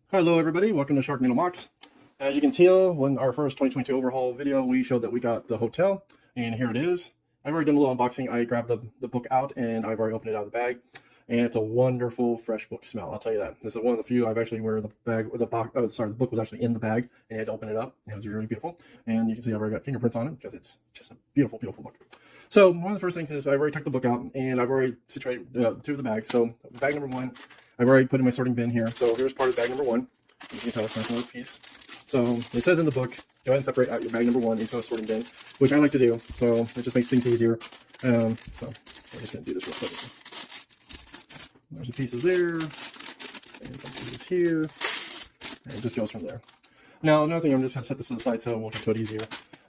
Hello everybody, welcome to Sharknado Mox. As you can tell, in our first 2022 overhaul video, we showed that we got the hotel, and here it is. I've already done a little unboxing. I grabbed the book out, and I've already opened it out of the bag, and it's a wonderful fresh book smell, I'll tell you that. This is one of the few I've actually where the book was actually in the bag, and I had to open it up, and it was really beautiful. And you can see I've already got fingerprints on it, because it's just a beautiful, beautiful book. So one of the first things is I've already took the book out, and I've already situated two of the bags. So bag number one, I've already put in my sorting bin here. So here's part of bag number one. You can tell it's nice little piece. So it says in the book, go ahead and separate out your bag number one into a sorting bin, which I like to do. So it just makes things easier. So we're just going to do this real quick. There's the pieces there, and some pieces here, and it just goes from there. Now, another thing, I'm just going to set this to the side so we'll get to it easier.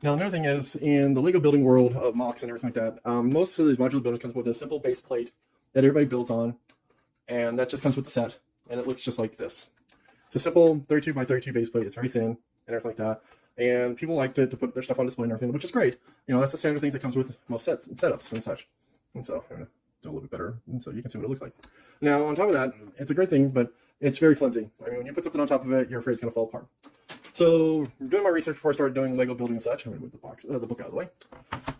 Now, another thing is, in the Lego building world of MOX and everything like that, most of these modular buildings comes with a simple base plate that everybody builds on, and that just comes with the set, and it looks just like this. It's a simple 32 by 32 base plate. It's very thin and everything like that. And people like to put their stuff on display and everything, which is great. You know, that's the standard things that comes with most sets and setups and such. And so I'm going to do a little bit better, and so you can see what it looks like. Now, on top of that, it's a great thing, but it's very flimsy. I mean, when you put something on top of it, you're afraid it's going to fall apart. So, doing my research before I started doing Lego building and such, I'm going to move the book out of the way.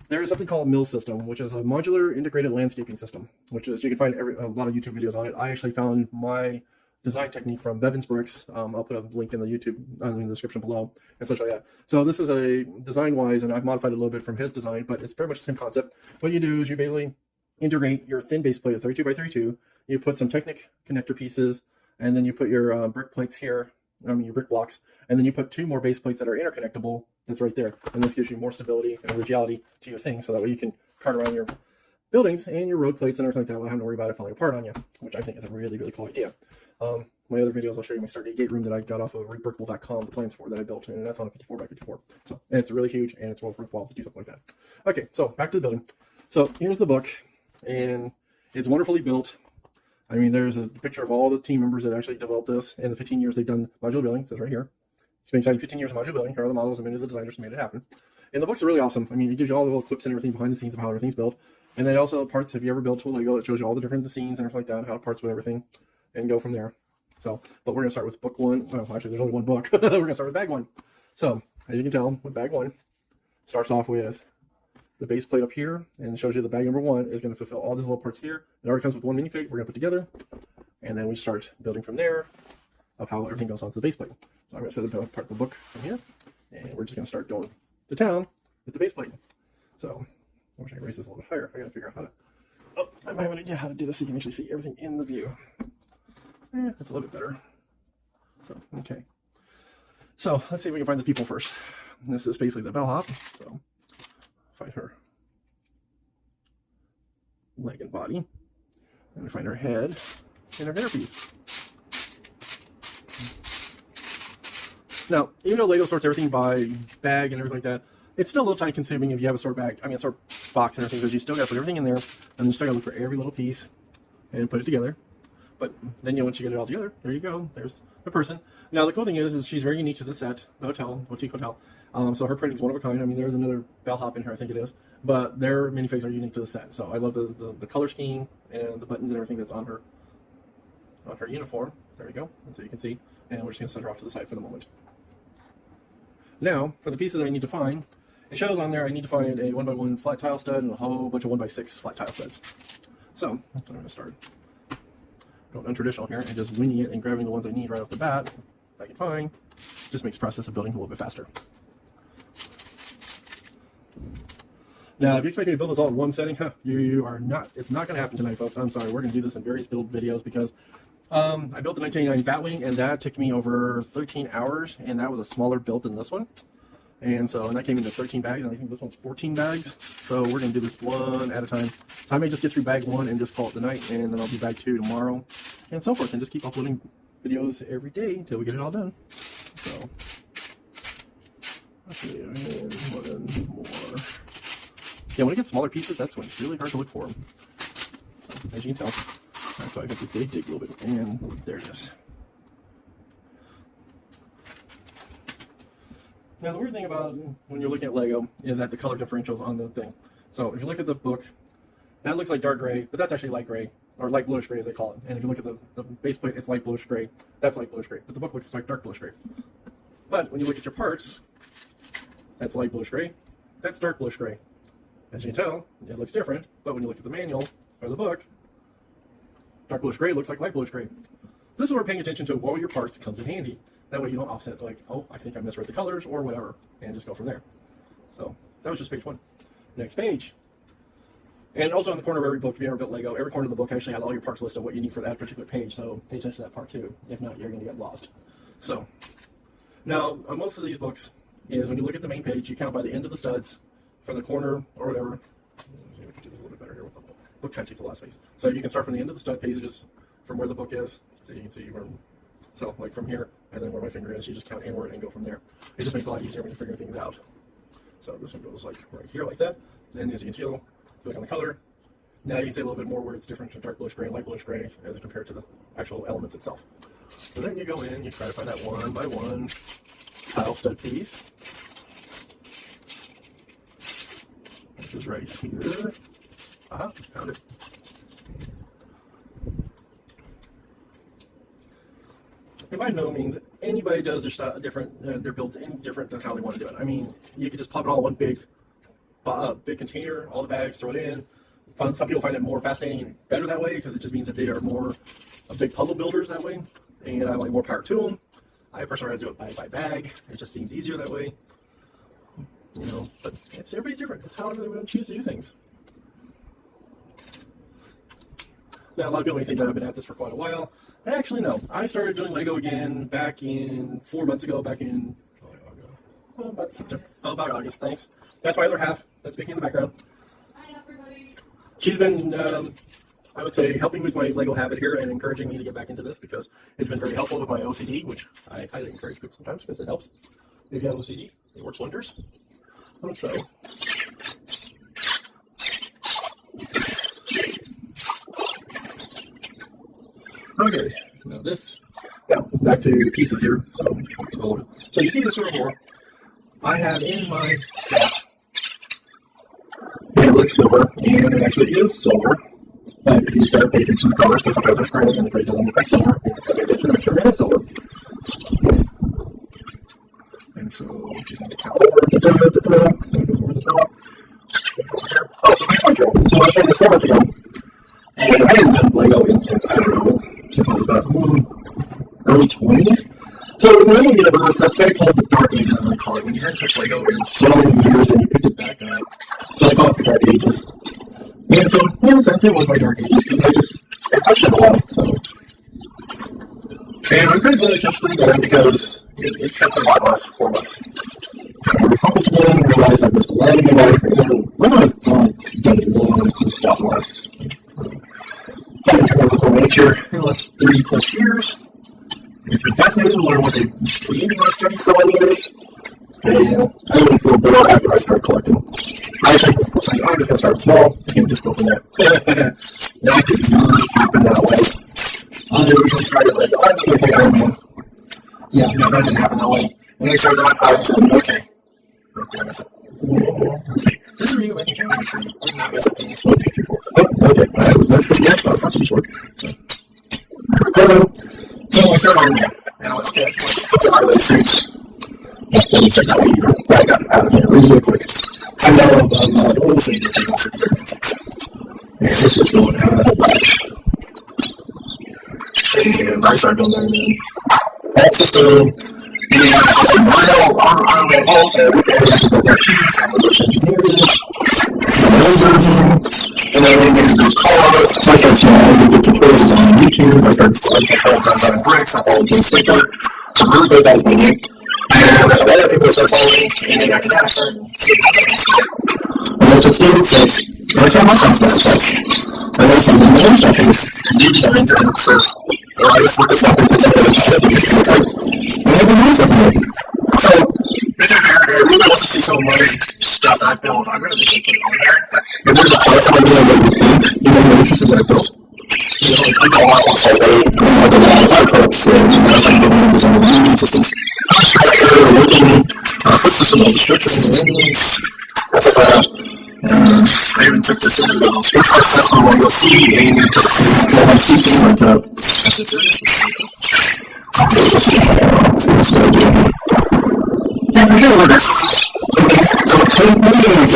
There is something called Mills System, which is a modular integrated landscaping system, which is, you can find a lot of YouTube videos on it. I actually found my design technique from Bevan's Bricks. I'll put a link in the YouTube in the description below and such like that. So this is a design wise, and I've modified it a little bit from his design, but it's pretty much the same concept. What you do is you basically integrate your thin base plate of 32 by 32. You put some Technic connector pieces, and then you put your brick plates here. Your brick blocks, and then you put two more base plates that are interconnectable. That's right there, and this gives you more stability and originality to your thing, so that way you can cart around your buildings and your road plates and everything like that without having to worry about it falling apart on you, which I think is a really, really cool idea. My other videos, I'll show you my Stargate gate room that I got off of rebrickable.com, the plans for that I built, and that's on a 54 by 54. So, and it's really huge, and it's well worthwhile to do something like that. Okay, so back to the building. So here's the book, and it's wonderfully built. I mean, there's a picture of all the team members that actually developed this in the 15 years they've done modular building. It says right here. It's been exciting 15 years of modular building. Here are the models and many of the designers who made it happen. And the books are really awesome. I mean, it gives you all the little clips and everything behind the scenes of how everything's built. And then also parts, if you ever built to a Lego, it shows you all the different scenes and everything like that, how it parts with everything, and go from there. So, but we're going to start with book one. Well, actually, there's only one book. We're going to start with bag one. So, as you can tell, with bag one, starts off with the base plate up here, and it shows you the bag number one is going to fulfill all these little parts here. It already comes with one minifig we're going to put together, and then we start building from there of how everything goes onto the base plate. So I'm going to set apart the book from here, and we're just going to start going to town with the base plate. So I wish I could raise this a little bit higher. I got to figure out how to. Oh, I might have an idea how to do this so you can actually see everything in the view. That's a little bit better. So okay. So let's see if we can find the people first. And this is basically the bellhop. So find her leg and body, and we find her head and her hairpiece. Now, even though Lego sorts everything by bag and everything like that, it's still a little time consuming if you have a sort bag. I mean, a sort box and everything, because you still got to put everything in there, and you still got to look for every little piece and put it together. But then, once you get it all together, there you go. There's the person. Now, the cool thing is she's very unique to the set, the hotel, boutique hotel. So her printing is one of a kind. I mean, there's another bellhop in here, I think it is, but their minifigs are unique to the set. So I love the color scheme and the buttons and everything that's on her uniform. There we go. And so you can see. And we're just going to set her off to the side for the moment. Now, for the pieces that I need to find, it shows on there I need to find a 1x1 flat tile stud and a whole bunch of 1x6 flat tile studs. So I'm going to start going untraditional here and just winging it and grabbing the ones I need right off the bat. I can find. Just makes the process of building a little bit faster. Now, if you expect me to build this all in one setting, you are not. It's not going to happen tonight, folks. I'm sorry. We're going to do this in various build videos because I built the 1989 Batwing, and that took me over 13 hours, and that was a smaller build than this one. And that came into 13 bags, and I think this one's 14 bags. So we're going to do this one at a time. So I may just get through bag one and just call it the night, and then I'll do bag two tomorrow, and so forth, and just keep uploading videos every day until we get it all done. So, let's see, one more. Yeah, when it gets smaller pieces, that's when it's really hard to look for them. So, as you can tell, that's why I have to dig a little bit, and there it is. Now, the weird thing about when you're looking at Lego is that the color differentials on the thing. So, if you look at the book, that looks like dark gray, but that's actually light gray. or light bluish gray as they call it. And if you look at the base plate, it's light bluish gray. That's light bluish gray, but the book looks like dark bluish gray. But when you look at your parts, that's light bluish gray, that's dark bluish gray. As you can tell, it looks different, but when you look at the manual or the book, dark bluish gray looks like light bluish gray. So this is where paying attention to all your parts comes in handy. That way you don't offset like, oh, I think I misread the colors or whatever, and just go from there. So that was just page 1. Next page. And also in the corner of every book, if you ever built Lego, every corner of the book actually has all your parts listed, what you need for that particular page. So pay attention to that part too. If not, you're going to get lost. So now on most of these books is when you look at the main page, you count by the end of the studs from the corner or whatever. Let's see if we can do this a little bit better here with the book. Book kind of takes a lot of space. So you can start from the end of the stud pages from where the book is. So you can see where, so like from here and then where my finger is, you just count inward and go from there. It just makes it a lot easier when you figure things out. So this one goes like right here like that. Then as you can tell, look on the color. Now you can see a little bit more where it's different from dark bluish gray and light bluish gray as compared to the actual elements itself. So then you go in, you try to find that one by one tile stud piece, which is right here. Aha, found it. And by no means anybody does their style different, their builds any different than how they want to do it. I mean, you could just plop it all in one big container, all the bags, throw it in. Some people find it more fascinating and better that way because it just means that they are more big puzzle builders that way, and I like more power to them. I personally rather do it bag by bag. It just seems easier that way, you know. But everybody's different. It's however they want to choose to do things. Now, a lot of people may think that I've been at this for quite a while. Actually, no. I started doing Lego again back in 4 months ago. Back in about September. Oh, about August. Thanks. That's my other half. That's speaking in the background. She's been, I would say, helping with my Lego habit here and encouraging me to get back into this because it's been very helpful with my OCD, which I highly encourage people sometimes because it helps. If you have OCD, it works wonders. So, okay, now back to pieces here. So you see this right here. I have in my set. It looks silver, and it actually is silver. But you just gotta pay attention to the colors because sometimes they're gray and the gray doesn't look like silver. You just gotta pay attention to make sure it is silver. And so she's gonna count over the top. Oh, so my control. So I started this 4 months ago, and I hadn't done Lego since I don't know, since I was about early 20s. So in the Lego universe, that's kind of called the Dark Ages, as I call it. When you hadn't touched Lego in so many years and you picked it back up, so I call it the Dark Ages. And so, in a sense, it was my Dark Ages because I touched it a lot. So, and I'm pretty glad I touched it again because it spent a lot last 4 months. So I refocused again, realized I missed a lot of my life, and when I was done a lot of cool stuff last nature in the last 30 plus years. It's been fascinating to learn what they created in the 30 so many years. And I didn't feel bored after I started collecting. I actually was like, I'm just going to start small and just go from there. That did not happen that way. I originally started like, I'm just going to take Iron Man. Yeah, no, that didn't happen that way. When I started that, I was like, okay. This is really making camera tree. I did not miss a thing. So picture for. Oh, okay. That was not short yet. That was not too short. So I started on there. And I went, okay, let's put the highlight suits. Let me check that way either. I got out of here really quick. I know about the old thing to take off the and this was going out of the back. And I started building it in. That system. And then I was like, I'm going to hold it. Okay, I should go back to and then we made those cars. So I started seeing the tutorials on YouTube. I started following bricks. I followed Jim Sticker. Some really great guys made it. And other people started following, and then after that I started seeing how they see it. And then to do it, and I found my own stuff. And then some of the instructions, new designs, and so I just looked this up and put something in the and I can use something. So, if you're really wants to see some of my stuff that I built, I really think it on there. If there's a place I'm doing what you think, you know, I'm interested in what I built. You know, I go out on Saturday, and I do a lot of fire trucks, and you know, as I'm doing this on the landing systems, structure, working, system of restriction, and endings, SSI, I even took this into the sports process where you'll see a feature like that. So that's what I do. And we're going to this. So the total is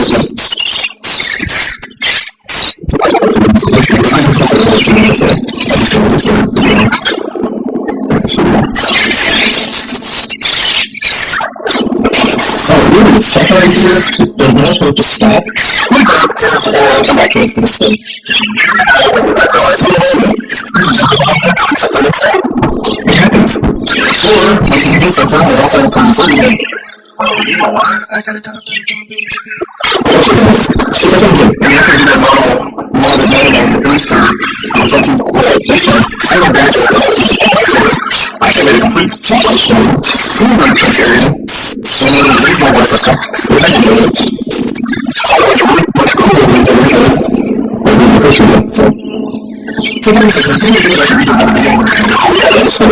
so really, the stuff right here does not have to stop. We grab this and come back to this thing. I realize, or we can do something that also comes free. Oh, you know what? I gotta do it. So that's okay. I mean, after I do that model on the booster, something different. I don't know I made a complete food area, and then the visual was system. Thank you, David. Otherwise, it's really much cooler than the original. Or the official one, so. Sometimes the thing is like you don't want to be able to do all that. Let's see.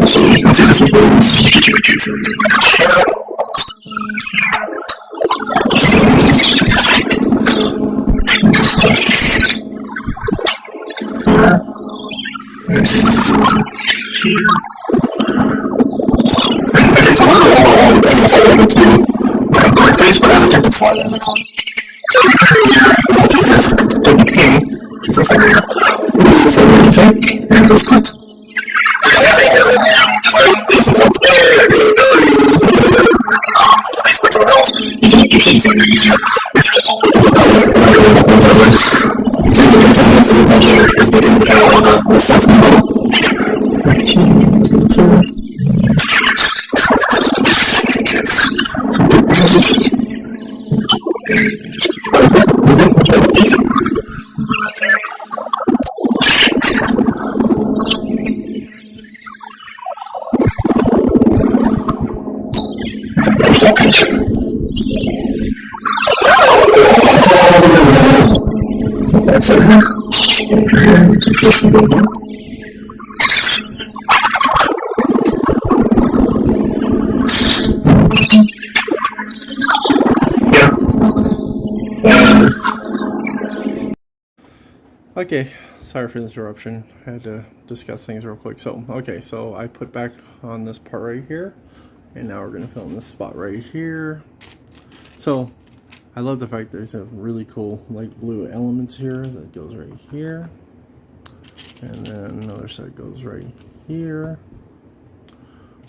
So you can see this is slide in the corner. So you can take the pin, which is a finger, and just click. You can use any finger easier. That's it. Okay, sorry for the interruption. I had to discuss things real quick. So, okay, so I put back on this part right here, and now we're going to film this spot right here. So, I love the fact there's a really cool light blue elements here that goes right here. And then another set goes right here.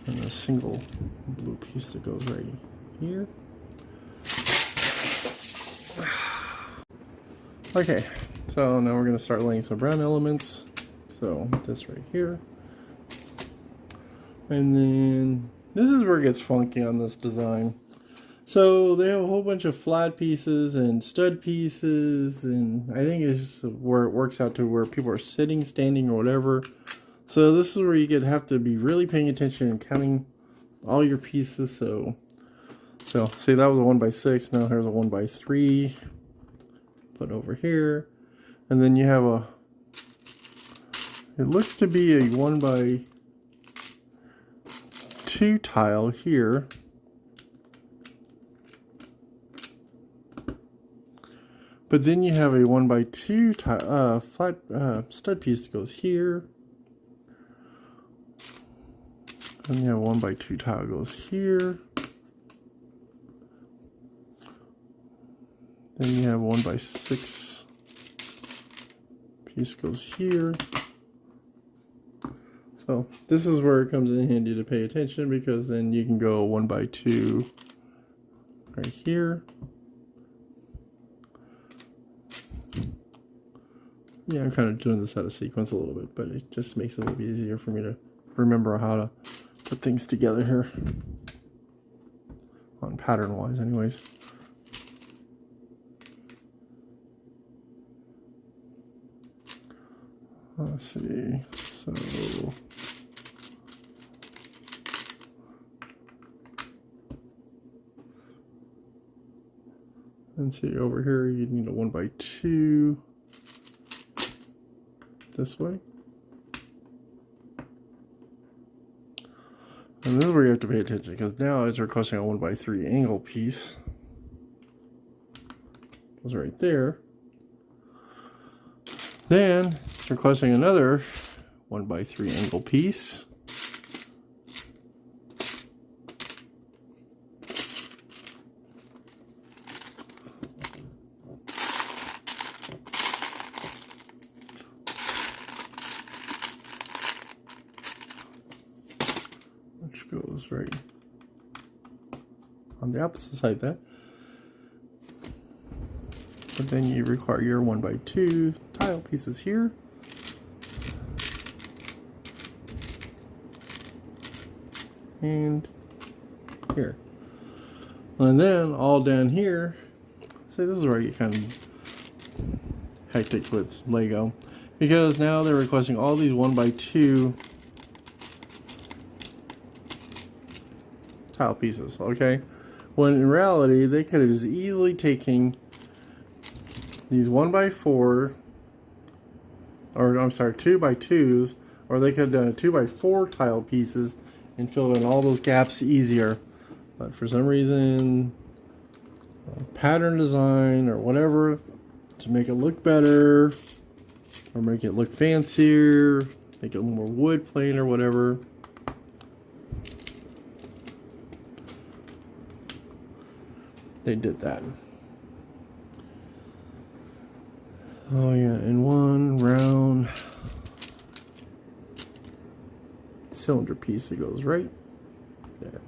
And a single blue piece that goes right here. Okay, so now we're going to start laying some brown elements. So this right here. And then this is where it gets funky on this design. So they have a whole bunch of flat pieces and stud pieces, and I think it's just where it works out to where people are sitting, standing, or whatever. So this is where you could have to be really paying attention and counting all your pieces. So see, that was a 1x6. Now here's a 1x3. Put over here, and then you have a. It looks to be a 1x2 tile here. But then you have a 1x2 tile, flat stud piece that goes here. And you have a 1x2 tile goes here. Then you have a 1x6 piece goes here. So this is where it comes in handy to pay attention, because then you can go 1x2 right here. Yeah, I'm kind of doing this out of sequence a little bit, but it just makes it a little bit easier for me to remember how to put things together here. On pattern wise anyways. Let's see, so and see over here you need a 1x2 this way. And this is where you have to pay attention, because now it's requesting a 1x3 angle piece. It's right there. Then it's requesting another 1x3 angle piece. Which goes right on the opposite side of that. But then you require your 1x2 tile pieces here. And here. And then all down here, so this is where you kind of hectic with Lego, because now they're requesting all these 1x2 tile pieces, okay? When in reality, they could have just easily taken these 1x4, or I'm sorry, 2x2s, or they could have done a 2x4 tile pieces and filled in all those gaps easier. But for some reason, pattern design or whatever, to make it look better, or make it look fancier, make it more wood plain or whatever, they did that. Oh yeah, and one round cylinder piece that goes right there.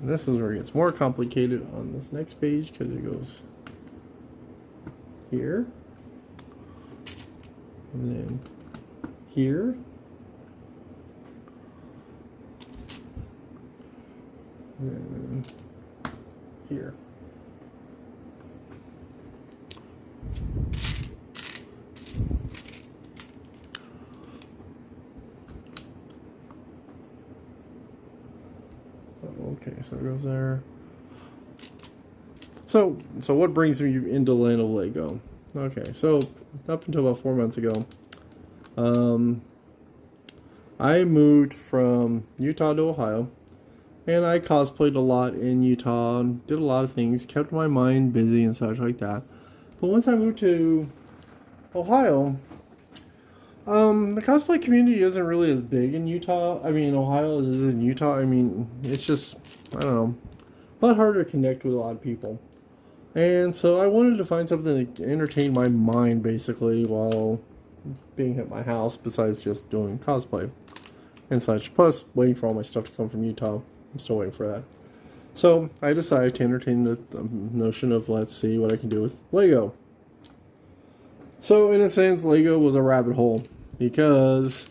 And this is where it gets more complicated on this next page, because it goes here, and then here, and here. Okay, so it goes there. So what brings me into Land of Lego? Okay, so up until about 4 months ago, I moved from Utah to Ohio, and I cosplayed a lot in Utah and did a lot of things, kept my mind busy and such like that. But once I moved to Ohio, the cosplay community isn't really as big in Utah. I mean, Ohio is in Utah. I mean, it's just, I don't know, a lot harder to connect with a lot of people. And so I wanted to find something to entertain my mind, basically, while being at my house, besides just doing cosplay and such. Plus, waiting for all my stuff to come from Utah. I'm still waiting for that. So I decided to entertain the notion of, let's see what I can do with Lego. So in a sense, Lego was a rabbit hole, because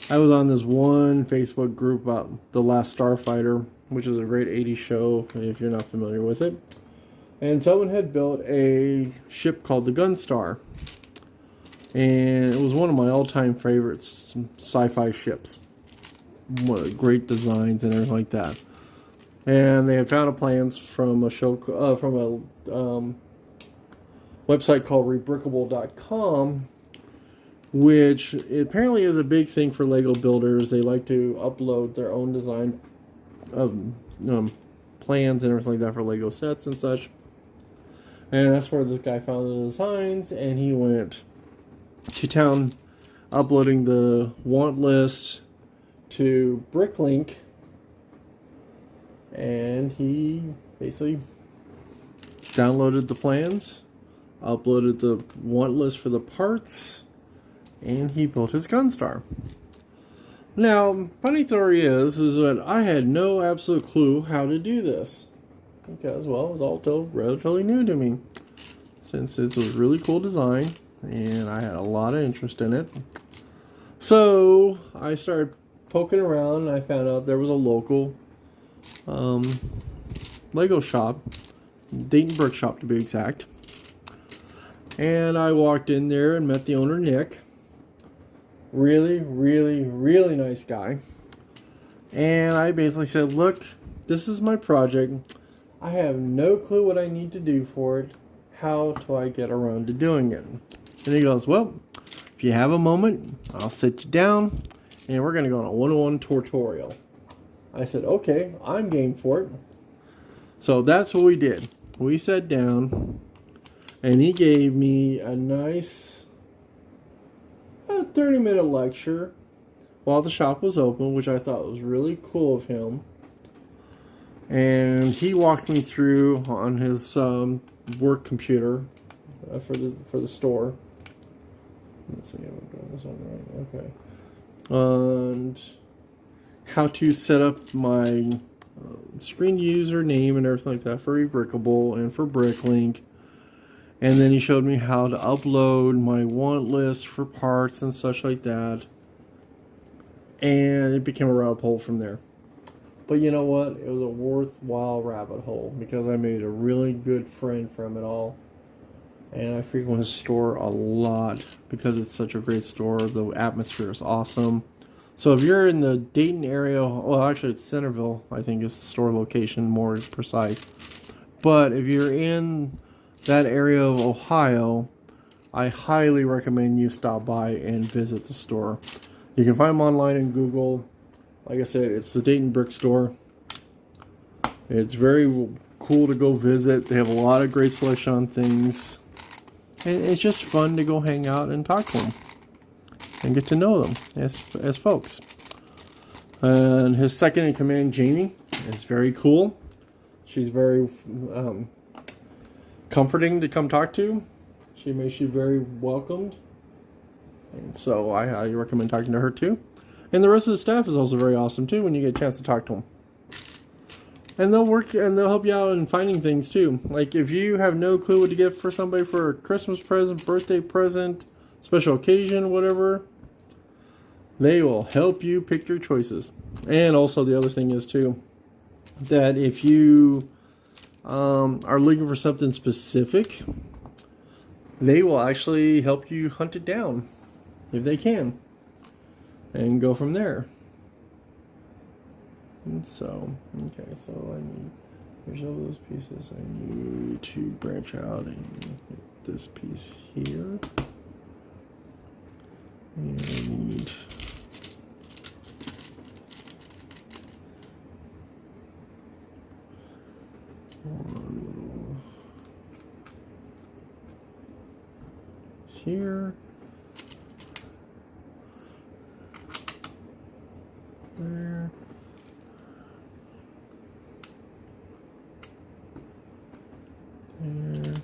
I was on this one Facebook group about The Last Starfighter, which is a great 80s show, if you're not familiar with it. And someone had built a ship called the Gunstar. And it was one of my all-time favorite sci-fi ships. Great designs and everything like that. And they had found plans from a show, from a website called Rebrickable.com, which apparently is a big thing for Lego builders. They like to upload their own design plans and everything like that for Lego sets and such. And that's where this guy found the designs, and he went to town uploading the want list to Bricklink, and he basically downloaded the plans, uploaded the want list for the parts, and he built his Gunstar. Now, funny story is that I had no absolute clue how to do this, because, well, it was all still relatively new to me, since it was a really cool design, and I had a lot of interest in it. So I started poking around, and I found out there was a local Lego shop, Dayton Brick Shop to be exact. And I walked in there and met the owner, Nick. Really, really, really nice guy. And I basically said, look, this is my project. I have no clue what I need to do for it, how do I get around to doing it? And he goes, well, if you have a moment, I'll sit you down and we're going to go on a one-on-one tutorial. I said, okay, I'm game for it. So that's what we did. We sat down and he gave me a nice 30-minute lecture while the shop was open, which I thought was really cool of him. And he walked me through on his work computer for the store. Let's see if I'm doing this one right. Okay. And how to set up my screen username and everything like that for eBrickable and for Bricklink. And then he showed me how to upload my want list for parts and such like that. And it became a rabbit hole from there. But you know what? It was a worthwhile rabbit hole because I made a really good friend from it all. And I frequent his store a lot because it's such a great store. The atmosphere is awesome. So if you're in the Dayton area, well, actually it's Centerville, I think is the store location, more precise. But if you're in that area of Ohio, I highly recommend you stop by and visit the store. You can find them online in Google. Like I said, it's the Dayton Brick Store. It's very cool to go visit. They have a lot of great selection on things. And it's just fun to go hang out and talk to them. And get to know them as folks. And his second in command, Jamie, is very cool. She's very comforting to come talk to. She makes you very welcomed. And so I highly recommend talking to her too. And the rest of the staff is also very awesome too when you get a chance to talk to them. And they'll work and they'll help you out in finding things too. Like if you have no clue what to get for somebody for a Christmas present, birthday present, special occasion, whatever, they will help you pick your choices. And also the other thing is too, that if you are looking for something specific, they will actually help you hunt it down if they can. And go from there. And so, okay, so here's all those pieces. I need to branch out and hit this piece here. And I need one little here. There. There.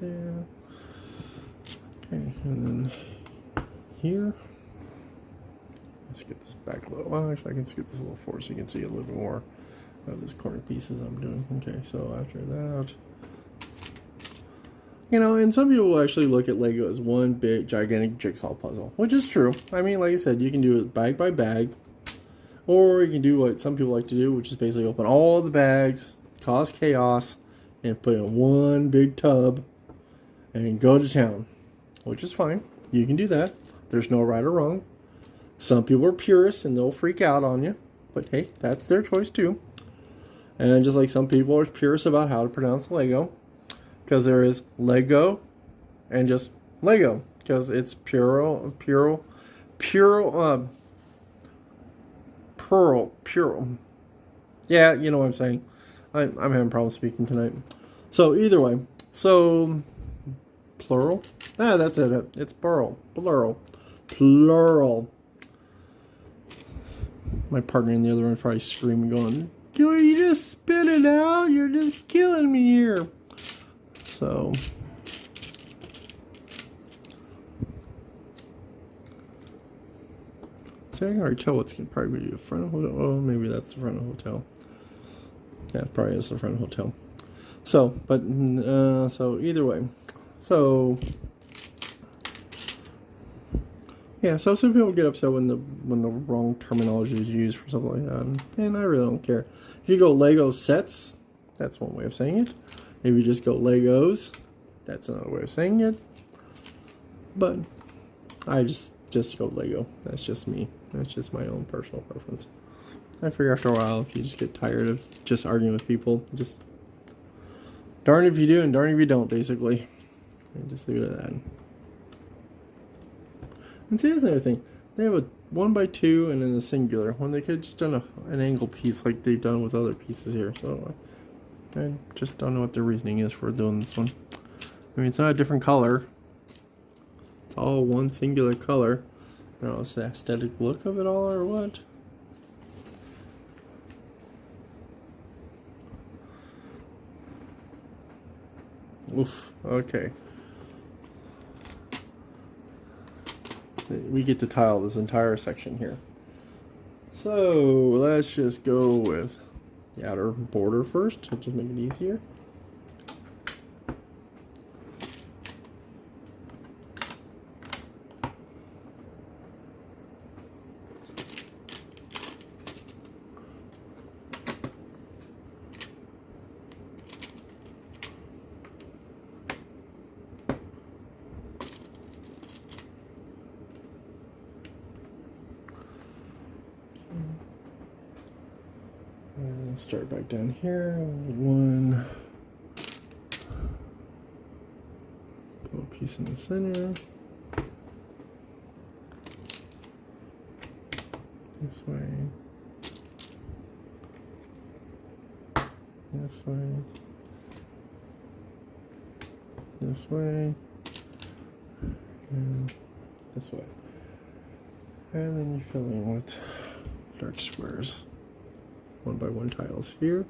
There. Okay, and then here. Let's get this back a little. Well, actually, I can skip this a little forward so you can see a little bit more of this corner pieces I'm doing. Okay, so after that. You know, and some people will actually look at Lego as one big, gigantic jigsaw puzzle, which is true. I mean, like I said, you can do it bag by bag, or you can do what some people like to do, which is basically open all the bags, cause chaos, and put it in one big tub, and go to town, which is fine. You can do that. There's no right or wrong. Some people are purists, and they'll freak out on you, but hey, that's their choice too. And just like some people are purists about how to pronounce Lego, because there is Lego and just Lego, because it's Pearl. Yeah, you know what I'm saying. I'm having problems speaking tonight. So either way, so plural. Ah, that's it. It's plural. My partner in the other room is probably screaming, going, "Can you just spit it out? You're just killing me here." So, see, I can already tell what's going to probably be the front of the hotel. Oh, maybe that's the front of the hotel. Yeah, it probably is the front of the hotel. So, but, so either way. So, yeah, so some people get upset when the wrong terminology is used for something like that. And I really don't care. If you go Lego sets, that's one way of saying it. If you just go Legos, that's another way of saying it. But I just go Lego. That's just me. That's just my own personal preference. I figure after a while, if you just get tired of just arguing with people, just darn if you do and darn if you don't, basically. And just leave it at that. And see, that's another thing. They have a 1x2 and then a singular, when they could have just done an angle piece like they've done with other pieces here. So I just don't know what the reasoning is for doing this one. I mean, it's not a different color. It's all one singular color. I don't know, it's the aesthetic look of it all or what? Oof, okay. We get to tile this entire section here. So let's just go with the outer border first, to just make it easier. And start back down here. One. Put a piece in the center. This way. This way. This way. And this way. And then you fill in with large squares. 1x1 tiles here.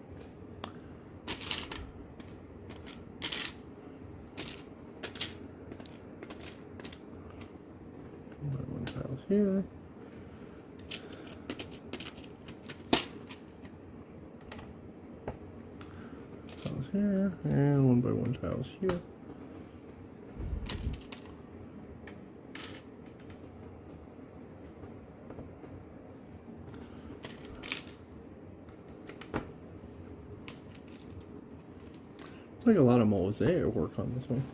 1x1 tiles here. Tiles here, and 1x1 tiles here. It's like a lot of mosaic work on this one.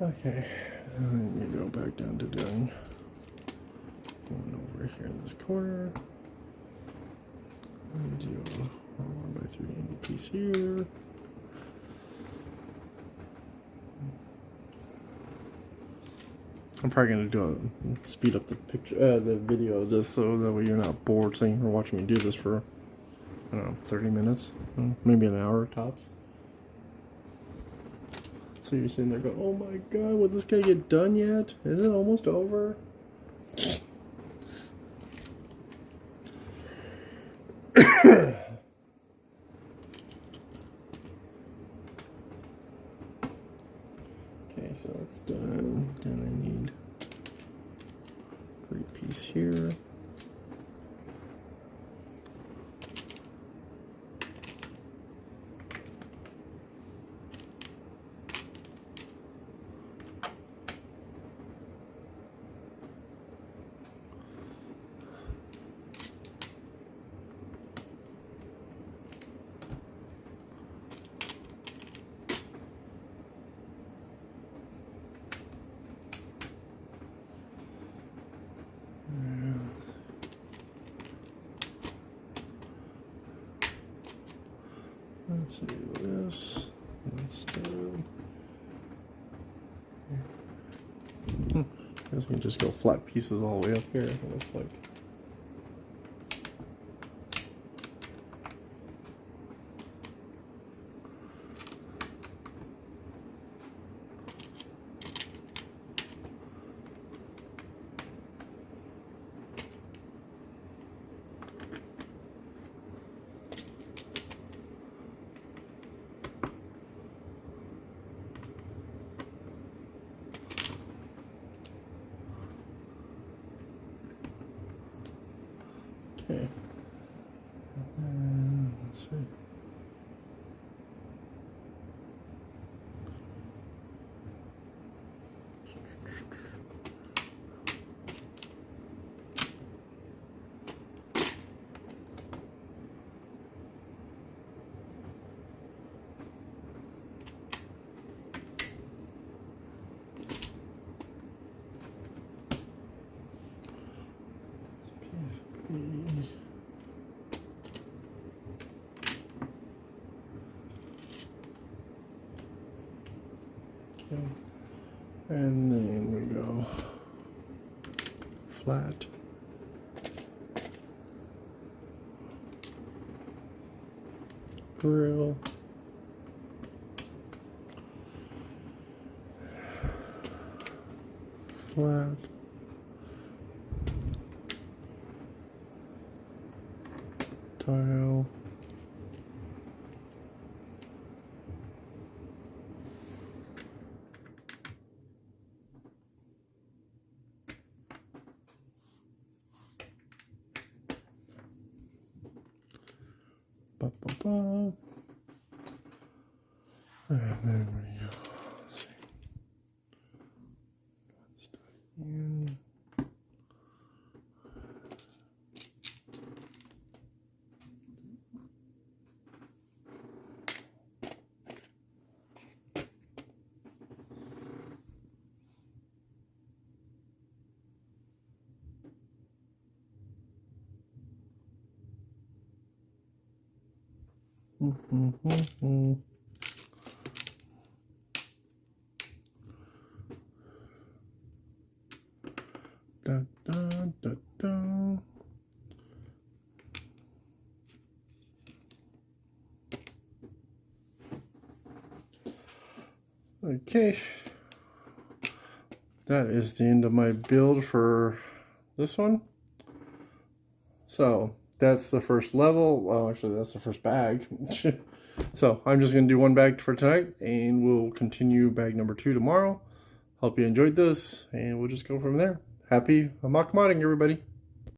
Okay, and then you go back down to doing one over here in this corner. And do a 1x3 angle piece here. I'm probably gonna do speed up the picture, the video, just so that way you're not bored sitting here watching me do this for, I don't know, 30 minutes, maybe an hour tops. So you're sitting there going, oh my god, will this guy get done yet? Is it almost over? Okay, so it's done. Then I need a great piece here. Let's do this. That's done. I guess we can just go flat pieces all the way up here, it looks like. Okay. Let's see. Okay. And then we go flat. Grill. Flat. Tile. Ba-ba-ba. And then we go. Let's see. Let's do it again. Da, da, da, da. Okay, that is the end of my build for this one. So that's the first level. Well, actually, that's the first bag. So I'm just going to do one bag for tonight, and we'll continue bag number 2 tomorrow. Hope you enjoyed this, and we'll just go from there. Happy mock modding, everybody.